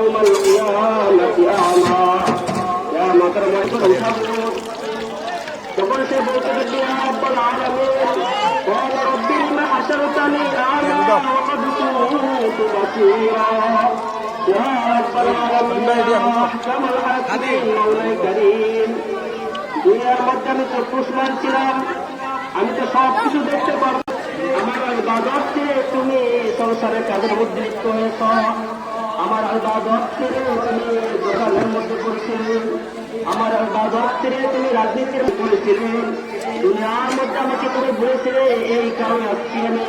ইয়াউমাল কিয়ামাতি আ'মা। কিয়ামতের ময়দানে যখন সে বলতে থাকবে ইয়া রাব্বাল আলামিন ক্বালা রাব্বি লিমা হাশারতানি আ'মা ওয়া ক্বাদ কুনতু বাসীরা। ইয়া রাব্বাল আলামিন ইয়া আহকামাল হাকিমিন মাওলাই কারীম, দুনিয়ার মধ্যে আমি চক্ষুষ্মান ছিলাম, আমি তো সব কিছু দেখতে পারবো। আমার ইবাদত ছেড়ে তুমি সংসারের কাজের মধ্যে লিপ্ত হয়েছ, আমার ইবাদত ছেড়ে তুমি দোকানের মধ্যে পড়েছিলে, আমার ইবাদত ছেড়ে তুমি রাজনীতির করেছিলে, দুনিয়ার মধ্যে আমাকে তুমি বলেছিলে, এই কারণে আজকে আমি